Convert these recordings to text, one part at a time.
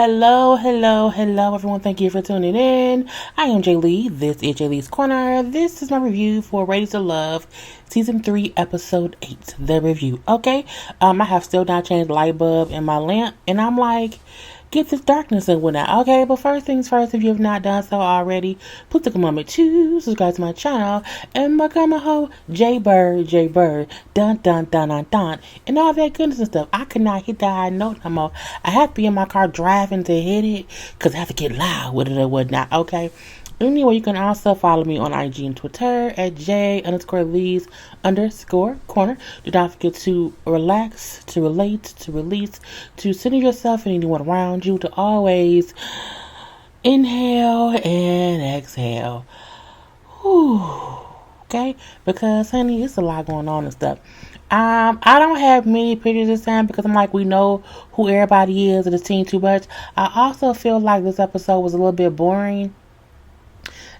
Hello, everyone. Thank you for tuning in. I am JayLee. This is JLeesCorner. This is my review for Ready to Love, Season 3, Episode 8, the review. Okay, I have still not changed the light bulb in my lamp, and I'm like, get this darkness and whatnot. Okay, but first things first, if you have not done so already, please take a moment to subscribe to my channel and become a hoe. JayBird, dun, and all that goodness and stuff. I could not hit that high note no more. I have to be in my car driving to hit it because I have to get loud with it or whatnot. Okay. Anyway, you can also follow me on IG and Twitter at J_Lees_Corner. Do not forget to relax, to relate, to release, to center yourself and anyone around you, to always inhale and exhale. Whew. Okay? Because, honey, it's a lot going on and stuff. I don't have many pictures this time because I'm like, we know who everybody is and it's seen too much. I also feel like this episode was a little bit boring.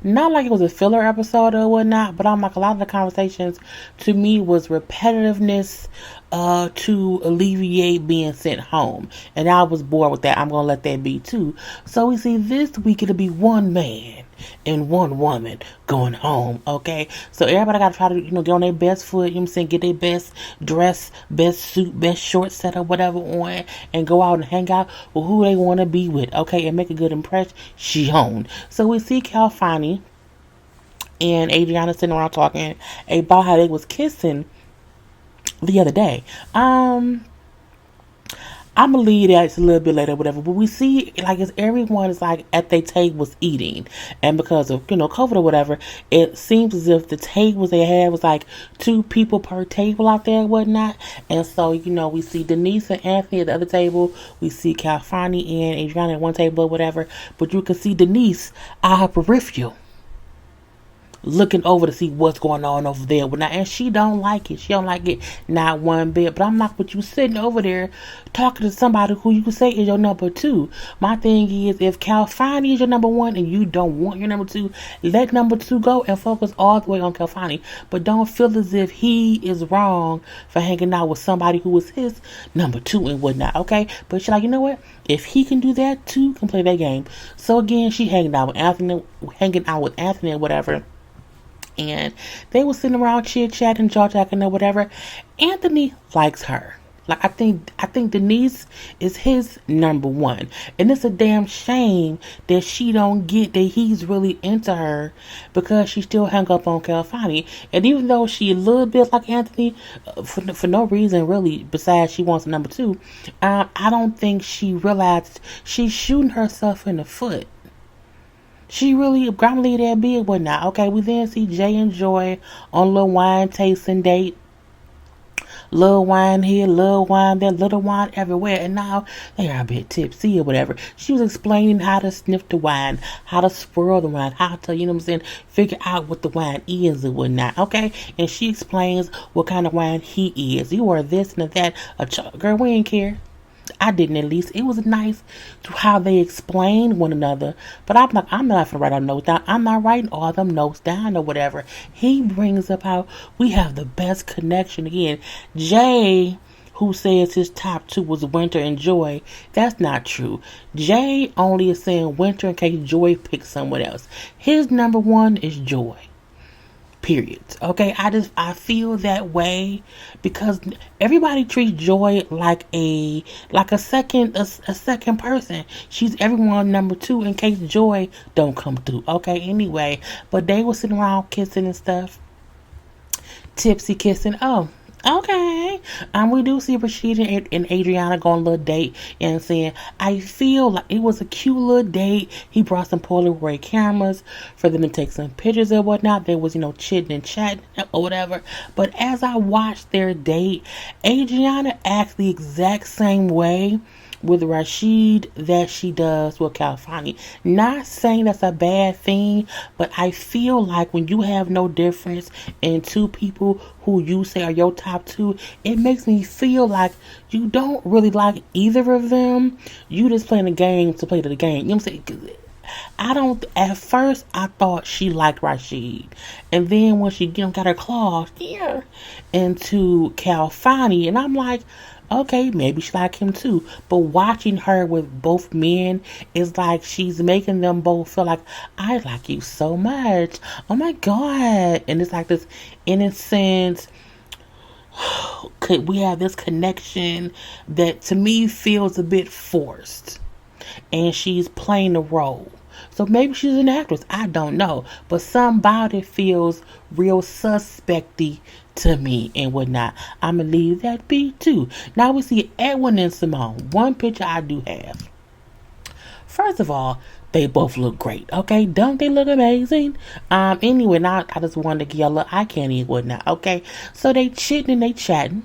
Not like it was a filler episode or whatnot, but I'm like, a lot of the conversations to me was repetitiveness to alleviate being sent home. And I was bored with that. I'm going to let that be too. So we see this week it'll be one man and one woman going home, okay? So everybody got to try to, get on their best foot, you know what I'm saying? Get their best dress, best suit, best short set or whatever on and go out and hang out with who they want to be with, okay? And make a good impression. She home. So we see Calfani and Adriana sitting around talking about how they was kissing the other day. I'm gonna leave that it's a little bit later, whatever. But we see, like, as everyone is like at their tables eating, and because of COVID or whatever, it seems as if the tables they had was like 2 people per table out there and whatnot. And so we see Denise and Anthony at the other table. We see Calfani and Adriana at one table or whatever. But you can see Denise at her peripheral, looking over to see what's going on over there. And she don't like it. She don't like it not one bit. But I'm like, but you sitting over there talking to somebody who you can say is your number 2. My thing is, if Calfani is your number 1 and you don't want your number 2, let number 2 go and focus all the way on Calfani. But don't feel as if he is wrong for hanging out with somebody who is his number 2 and whatnot, okay? But she's like, you know what? If he can do that, 2 can play that game. So again, she hanging out with Anthony or whatever. And they were sitting around chit-chatting, jaw-jacking or whatever. Anthony likes her. Like, I think Denise is his number 1. And it's a damn shame that she don't get that he's really into her because she still hung up on Calfani. And even though she a little bit like Anthony, for no reason really, besides she wants a number 2, I don't think she realized she's shooting herself in the foot. She really gonna that big, but not. Okay, we then see Jay and Joy on a little wine tasting date. Little wine here, little wine there, little wine everywhere. And now they are a bit tipsy or whatever. She was explaining how to sniff the wine, how to swirl the wine, how to, figure out what the wine is and whatnot. Okay? And she explains what kind of wine he is. You are this and that. Girl, we ain't care. I didn't, at least. It was nice to how they explained one another. But I'm not going to write our notes down. I'm not writing all them notes down or whatever. He brings up how we have the best connection again. Jay, who says his top 2 was Winter and Joy, that's not true. Jay only is saying Winter in case Joy picks someone else. His number 1 is Joy. Period. Okay, I feel that way because everybody treats Joy like a second person. She's everyone's number 2 in case Joy don't come through. Okay, anyway, but they were sitting around kissing and stuff, tipsy kissing. Oh, okay. We do see Rashida and Adriana going on a little date and saying, I feel like it was a cute little date. He brought some Polaroid cameras for them to take some pictures and whatnot. There was, chitting and chatting or whatever. But as I watched their date, Adriana acts the exact same way with Rashid that she does with Calfani. Not saying that's a bad thing, but I feel like when you have no difference in 2 people who you say are your top 2, it makes me feel like you don't really like either of them. You just playing the game to play the game. You know what I'm saying? At first I thought she liked Rashid. And then when she got her claws here into Calfani, and I'm like, okay, maybe she like him too. But watching her with both men is like she's making them both feel like, I like you so much. Oh my God. And it's like this innocent, we have this connection that to me feels a bit forced. And she's playing the role. So maybe she's an actress. I don't know. But somebody feels real suspecty to me and whatnot. I'm going to leave that be too. Now we see Edwin and Simone. One picture I do have. First of all, they both look great. Okay, don't they look amazing? Anyway, now I just wanted to give y'all a eye candy and whatnot. Okay, so they chitting and they chatting.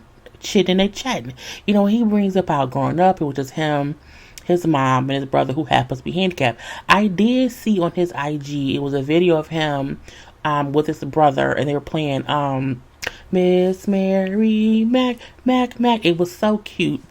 You know, he brings up how growing up, it was just him, his mom, and his brother who happens to be handicapped. I did see on his IG, it was a video of him with his brother, and they were playing Miss Mary Mac. It was so cute.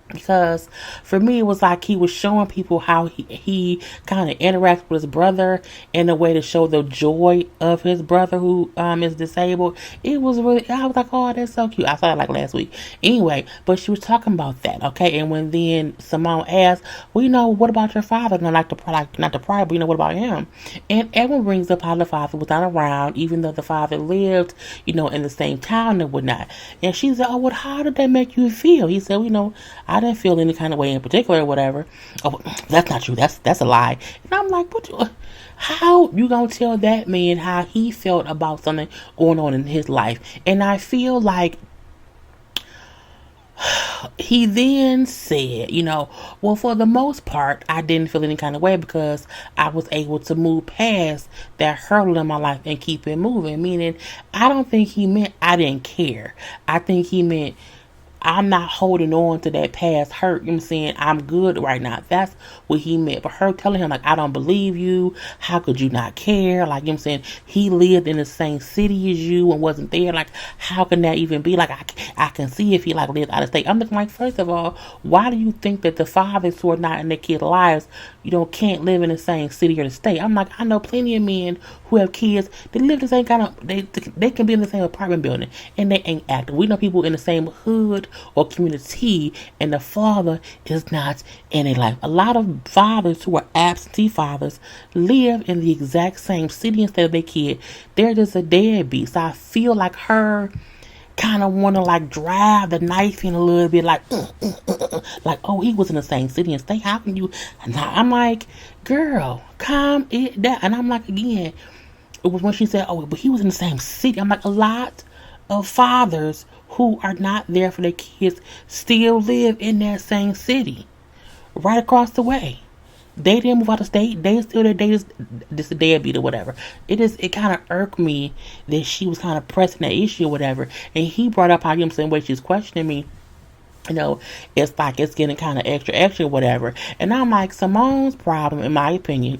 Because for me, it was like he was showing people how he kind of interacts with his brother in a way to show the joy of his brother who is disabled. It was really, I was like, oh, that's so cute. I saw it like last week. Anyway, but she was talking about that, okay? And when then Simone asked, well, you know, what about your father? And I like not to pry, but you know, what about him? And everyone brings up how the father was not around, even though the father lived, you know, in the same town and whatnot. And she said, oh, well, how did that make you feel? He said, well, you know, I didn't feel any kind of way in particular or whatever. Oh, that's not true. That's a lie. And I'm like, how you gonna tell that man how he felt about something going on in his life? And I feel like he then said, you know, well, for the most part, I didn't feel any kind of way because I was able to move past that hurdle in my life and keep it moving. Meaning, I don't think he meant I didn't care. I think he meant I'm not holding on to that past hurt. You know what I'm saying? I'm good right now. That's what he meant. But her telling him, like, I don't believe you. How could you not care? Like, you know what I'm saying? He lived in the same city as you and wasn't there. Like, how can that even be? Like, I can see if he, like, lived out of state. I'm looking like, first of all, why do you think that the fathers who are not in their kids' lives, you know, can't live in the same city or the state? I'm like, I know plenty of men who have kids that live the same kind of, they can be in the same apartment building and they ain't active. We know people in the same hood or community and the father is not in a life. A lot of fathers who are absentee fathers live in the exact same city instead of their kid. They're just a deadbeat. So I feel like her kind of want to like drive the knife in a little bit, like, like, oh, he was in the same city and state. How can you? And I'm like, girl, calm it down. And I'm like, again, it was when she said, oh, but he was in the same city. I'm like, a lot of fathers who are not there for their kids still live in that same city, right across the way. They didn't move out of state. They still there. They just a deadbeat or whatever. It kind of irked me that she was kind of pressing that issue or whatever. And he brought up how, you know what I'm saying, way she's questioning me. You know, it's like it's getting kind of extra, whatever. And I'm like, Simone's problem, in my opinion,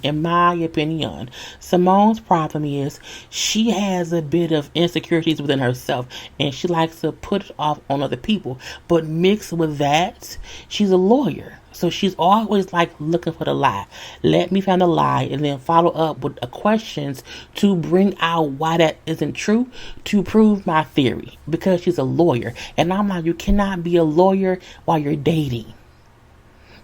Simone's problem is she has a bit of insecurities within herself, and she likes to put it off on other people. But mixed with that, she's a lawyer. So she's always like looking for the lie. Let me find a lie and then follow up with questions to bring out why that isn't true to prove my theory. Because she's a lawyer. And I'm like, you cannot be a lawyer while you're dating.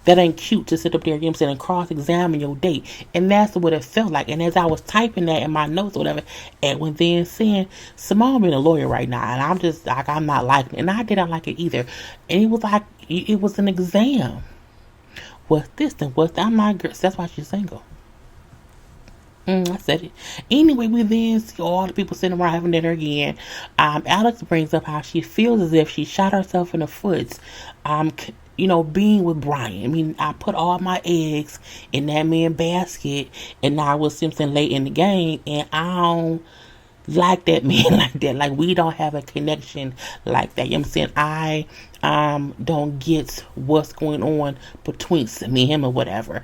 That ain't cute to sit up there, you know what I'm saying, and cross-examine your date. And that's what it felt like. And as I was typing that in my notes or whatever, Edwin then saying, Simone being a lawyer right now, and I'm just like, I'm not liking it. And I didn't like it either. And it was like, it was an exam. What's this and what's that? I'm not girl. That's why she's single. I said it. Anyway, we then see all the people sitting around having dinner again. Alex brings up how she feels as if she shot herself in the foot. You know, being with Brian. I mean, I put all my eggs in that man's basket, and now with Simpson late in the game, and I don't like that man like that. Like, we don't have a connection like that. You know what I'm saying? I don't get what's going on between me and him or whatever.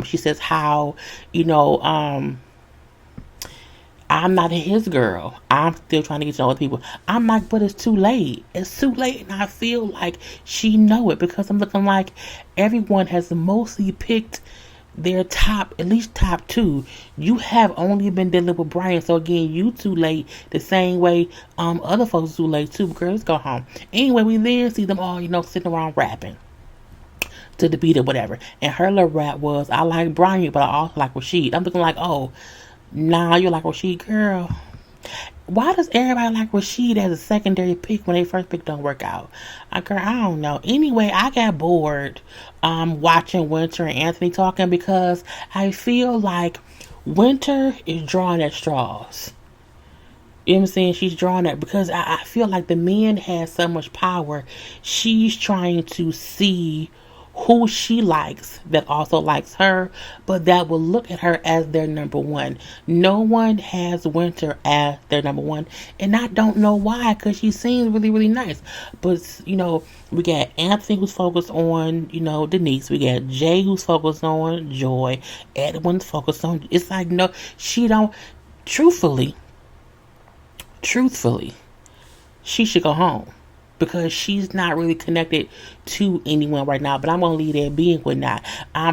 She says how, you know, I'm not his girl. I'm still trying to get to know other people. I'm like, but it's too late. It's too late. And I feel like she know it because I'm looking like everyone has mostly picked they're at least top two. You have only been dealing with Brian, so again, you too late. The same way other folks too late too. Girls go home. Anyway, we then see them all, sitting around rapping to the beat or whatever. And her little rap was, I like Brian, but I also like Rashid. I'm looking like, oh, nah, you like Rashid, girl. Why does everybody like Rashid as a secondary pick when they first pick don't work out? Girl, I don't know. Anyway, I got bored watching Winter and Anthony talking because I feel like Winter is drawing at straws. You know what I'm saying? She's drawing at because I feel like the men has so much power. She's trying to see who she likes that also likes her, but that will look at her as their number one. No one has Winter as their number one, and I don't know why, because she seems really, really nice. But, we got Anthony who's focused on, Denise. We got Jay who's focused on Joy. Edwin's focused on, it's like, no, she don't, truthfully, she should go home. Because she's not really connected to anyone right now. But I'm going to leave that being with not.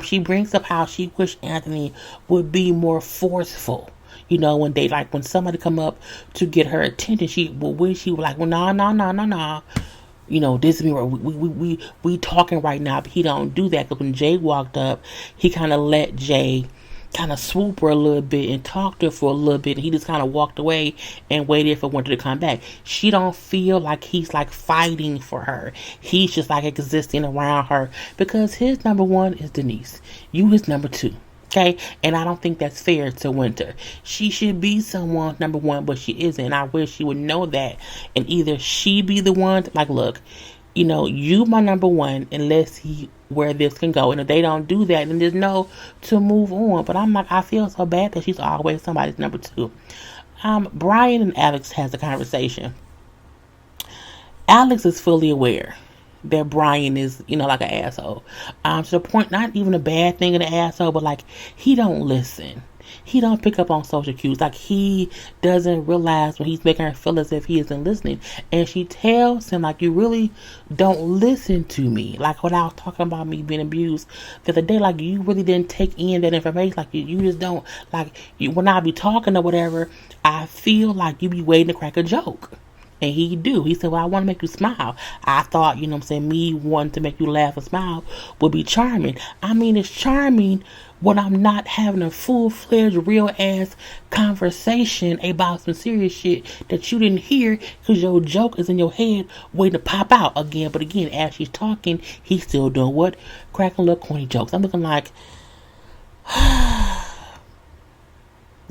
She brings up how she wished Anthony would be more forceful. When somebody come up to get her attention, she would wish he was like, well, no. This is me. We talking right now. But he don't do that. Because when Jay walked up, he kind of let Jay kind of swoop her a little bit and talk to her for a little bit, and he just kind of walked away and waited for Winter to come back. She don't feel like he's like fighting for her. He's just like existing around her because his number one is Denise. You his number two. Okay? And I don't think that's fair to Winter. She should be someone's number one, but she isn't. I wish she would know that. And either she be the one to, like, look, you my number one, and let's see where this can go. And if they don't do that, then there's no to move on. But I'm like, I feel so bad that she's always somebody's number two. Brian and Alex has a conversation. Alex is fully aware that Brian is, like an asshole. To the point, not even a bad thing in an asshole, but like, he don't listen. He don't pick up on social cues. Like, he doesn't realize when he's making her feel as if he isn't listening. And she tells him, like, you really don't listen to me. Like, when I was talking about me being abused the other day, like, you really didn't take in that information. Like, you just don't, like, when I be talking or whatever, I feel like you be waiting to crack a joke. And he do. He said, well, I want to make you smile. I thought, me wanting to make you laugh and smile would be charming. I mean, it's charming when I'm not having a full-fledged, real-ass conversation about some serious shit that you didn't hear because your joke is in your head waiting to pop out again. But again, as she's talking, he's still doing what? Cracking little corny jokes. I'm looking like,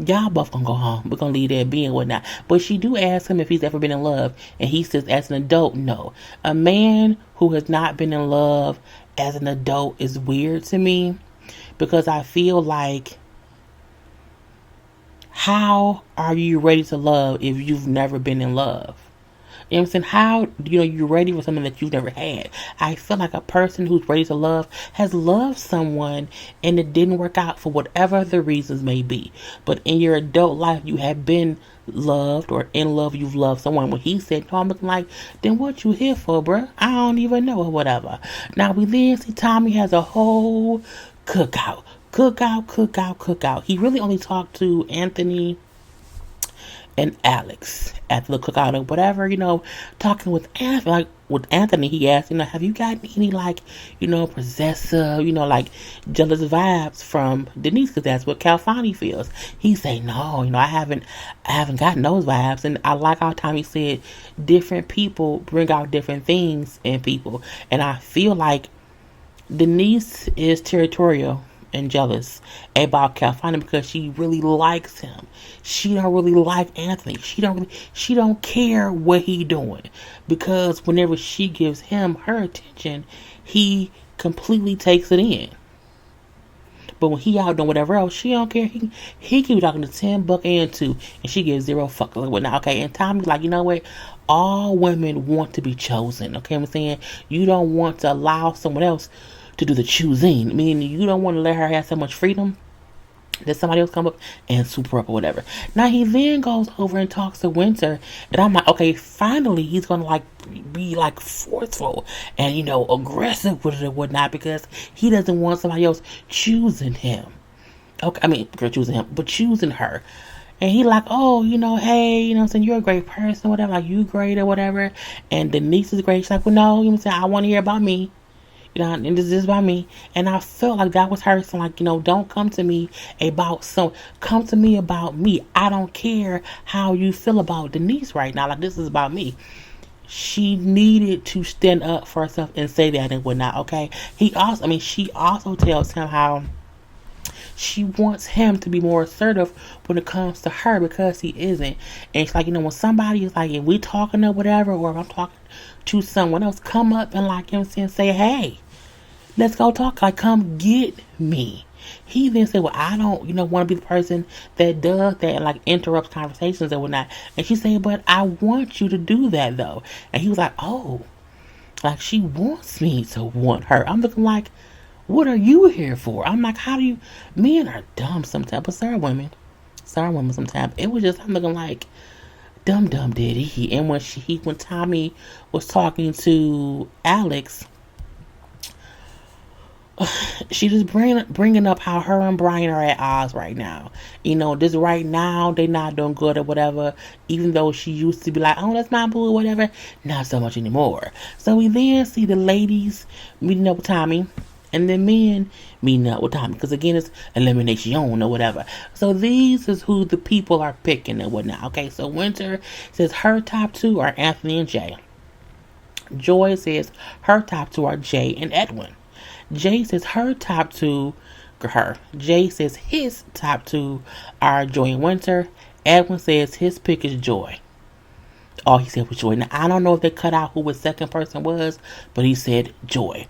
y'all both gonna go home. We're gonna leave that being whatnot. But she do ask him if he's ever been in love. And he says, as an adult, no. A man who has not been in love as an adult is weird to me. Because I feel like, how are you ready to love if you've never been in love? You know what I'm saying? How, you're ready for something that you've never had. I feel like a person who's ready to love has loved someone and it didn't work out for whatever the reasons may be. But in your adult life, you have been loved or in love, you've loved someone. When he said, no, I'm looking like, then what you here for, bruh? I don't even know or whatever. Now, we then see Tommy has a whole cookout. He really only talked to Anthony and Alex at the cookout or whatever, talking with Anthony. Like, with Anthony, he asked, have you gotten any, like, possessive, like, jealous vibes from Denise? Because that's what Calfani feels. He say, no, I haven't gotten those vibes. And I like how Tommy said different people bring out different things in people. And I feel like Denise is territorial and jealous about Calfani because she really likes him. She don't really like Anthony. She don't care what he doing, because whenever she gives him her attention, he completely takes it in. But when he out doing whatever else, she don't care. He keep talking to 10, Buck, and 2, and she gives 0 fuck. Like, well, now, okay, and Tommy's like, you know what? All women want to be chosen. Okay, I'm saying, you don't want to allow someone else to do the choosing. Meaning you don't want to let her have so much freedom that somebody else come up and swoop her up or whatever. Now he then goes over and talks to Winter, and I'm like, okay, finally he's gonna like be like forceful and, aggressive with it or whatnot because he doesn't want somebody else choosing him. Okay, I mean, girl choosing him, but choosing her. And he like, oh, hey, I'm saying, you're a great person, whatever, like, you great or whatever. And Denise is great. She's like, well, no, I'm saying, I want to hear about me. And this is about me. And I felt like that was her saying, like, don't come to me come to me about me. I don't care how you feel about Denise right now. Like, this is about me. She needed to stand up for herself and say that and whatnot, okay? She also tells him how she wants him to be more assertive when it comes to her because he isn't. And it's like, when somebody is like, if we talking or whatever, or if I'm talking to someone else, come up and like, say, hey, let's go talk. Like, come get me. He then said, well, I don't, want to be the person that does that and like interrupts conversations and whatnot. And she said, but I want you to do that though. And he was like, oh, like she wants me to want her. I'm looking like, what are you here for? I'm like, how do you... Men are dumb sometimes, but certain women sometimes. It was just, I'm looking like, dumb did he. And when Tommy was talking to Alex, she just bringing up how her and Brian are at odds right now. This right now, they not doing good or whatever. Even though she used to be like, oh, that's my boo or whatever. Not so much anymore. So we then see the ladies meeting up with Tommy. And then men meeting up with Tommy. Because again, it's elimination or whatever. So these is who the people are picking and whatnot. Okay, so Winter says her top two are Anthony and Jay. Joy says her top two are Jay and Edwin. Jay says her top two, Jay says his top two are Joy and Winter. Edwin says his pick is Joy. All he said was Joy. Now, I don't know if they cut out who his second person was, but he said Joy.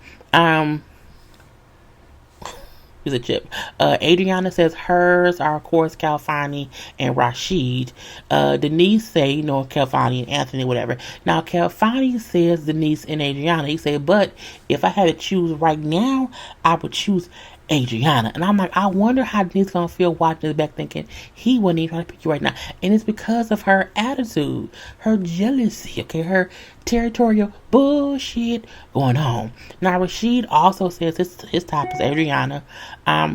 He's a chip. Adriana says hers are, of course, Calfani and Rashid. Denise say, Calfani and Anthony, whatever. Now, Calfani says Denise and Adriana. He said, but if I had to choose right now, I would choose Adriana. And I'm like, I wonder how Denise gonna feel watching this back thinking he wouldn't even try to pick you right now. And it's because of her attitude, her jealousy, okay, her territorial bullshit going on. Now Rashid also says his top is Adriana.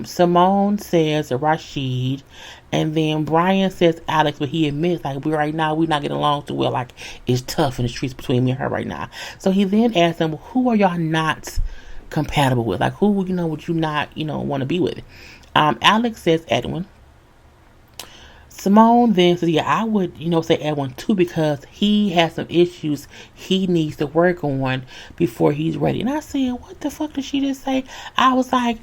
Simone says Rashid. And then Brian says Alex, but he admits like we're not getting along too well. Like it's tough in the streets between me and her right now. So he then asks them, well, who are y'all not compatible with? Like who would you not want to be with? Alex says Edwin. Simone then says, yeah, I would say Edwin too because he has some issues he needs to work on before he's ready. And I said, what the fuck did she just say? I was like,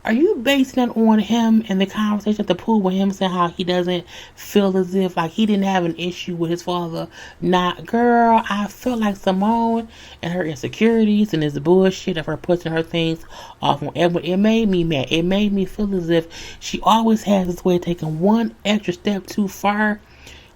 are you basing it on him and the conversation at the pool with him saying how he doesn't feel as if like he didn't have an issue with his father? Not, girl, I feel like Simone and her insecurities and this bullshit of her putting her things off on Edwin, it made me mad. It made me feel as if she always has this way of taking one extra step too far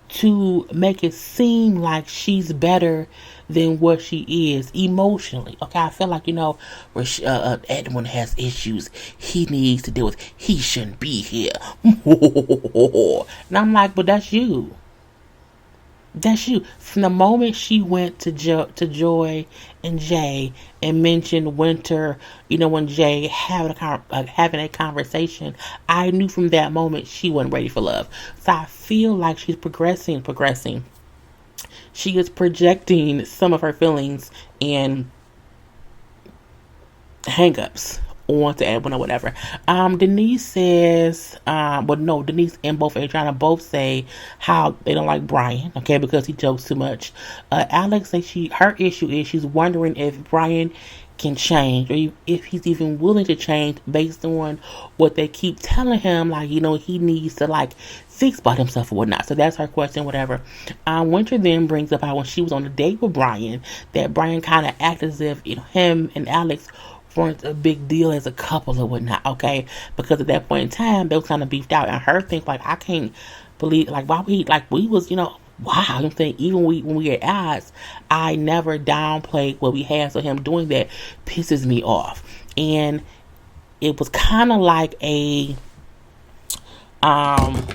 to make it seem like she's better than what she is emotionally. Okay, I feel like Edwin has issues he needs to deal with. He shouldn't be here. And I'm like, but that's you. That's you. From the moment she went to Joy and Jay and mentioned Winter, when Jay having a conversation, I knew from that moment she wasn't ready for love. So I feel like she's progressing. She is projecting some of her feelings and hang-ups onto Edwin or whatever. Denise says, Denise and both Adriana both say how they don't like Brian, okay, because he jokes too much. Alex says her issue is she's wondering if Brian can change or if he's even willing to change based on what they keep telling him, like, he needs to like fix about himself or whatnot. So that's her question, whatever. Winter then brings up how when she was on a date with Brian, that Brian kind of acted as if him and Alex weren't a big deal as a couple or whatnot, okay? Because at that point in time, they was kind of beefed out, and her think like, I can't believe, like, why we was, wow, I'm saying, even when we at odds, I never downplayed what we had, so him doing that pisses me off. And it was kind of like a Nyla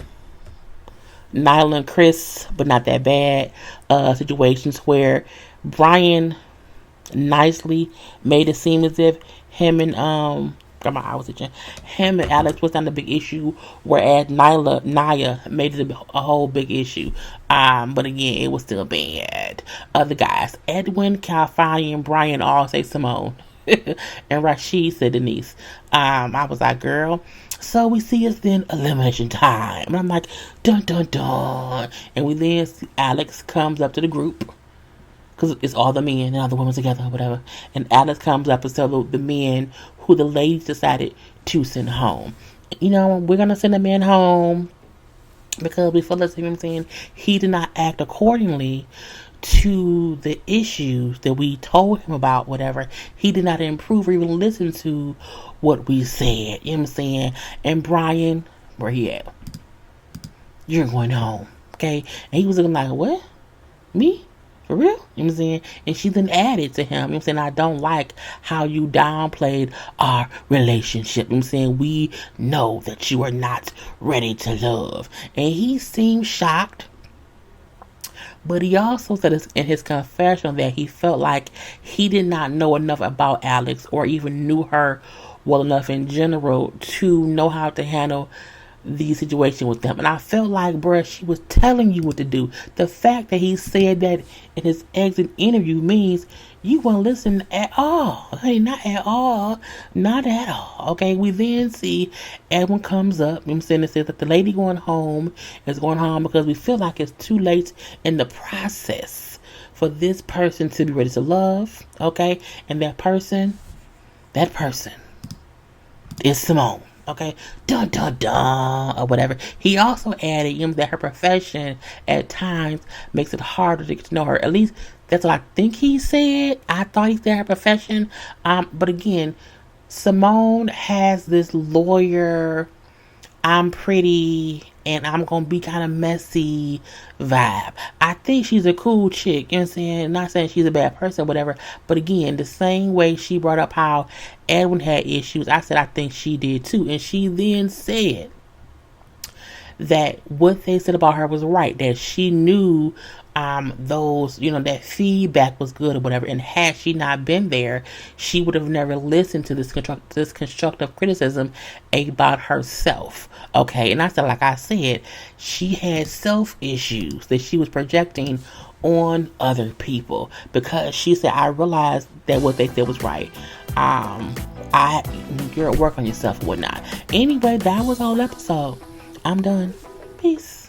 and Chris, but not that bad, situations where Brian nicely made it seem as if him and got my eyes itching. Him and Alex was not a big issue, whereas Naya made it a whole big issue. But again, it was still bad. Other guys, Edwin, Calfani, and Brian all say Simone. And Rashid said Denise. I was like, girl. So we see it's then elimination time. And I'm like, dun dun dun. And we then see Alex comes up to the group. Because it's all the men and all the women together or whatever. And Alex comes up and tells the men who the ladies decided to send home. You know, we're going to send a man home because we feel like, you know what I'm saying, he did not act accordingly to the issues that we told him about, whatever. He did not improve or even listen to what we said. You know what I'm saying? And Brian, where he at? You're going home. Okay? And he was looking like, what? Me? For real? You know what I'm saying? And she then added to him, you know what I'm saying, I don't like how you downplayed our relationship. You know what I'm saying? We know that you are not ready to love. And he seemed shocked. But he also said in his confession that he felt like he did not know enough about Alex or even knew her well enough in general to know how to handle the situation with them. And I felt like, bruh, she was telling you what to do. The fact that he said that in his exit interview means you won't listen at all. Honey, not at all. Not at all. Okay, we then see Edwin comes up, you know what I'm saying, and says that the lady going home is going home because we feel like it's too late in the process for this person to be ready to love. Okay, and that person is Simone. Okay, dun dun dun, or whatever. He also added, you know, that her profession at times makes it harder to get to know her. At least that's what I think he said. I thought he said her profession. But again, Simone has this lawyer, I'm pretty and I'm gonna be kind of messy vibe. I think she's a cool chick, you know what I'm saying? Not saying she's a bad person, whatever. But again, the same way she brought up how Edwin had issues, I said I think she did too. And she then said that what they said about her was right, that she knew those, you know, that feedback was good or whatever, and had she not been there, she would have never listened to this constructive criticism about herself. Okay, and I said, like I said, she had self issues that she was projecting on other people because she said, I realized that what they said was right. You're at work on yourself and whatnot. Anyway, that was our episode. I'm done. Peace.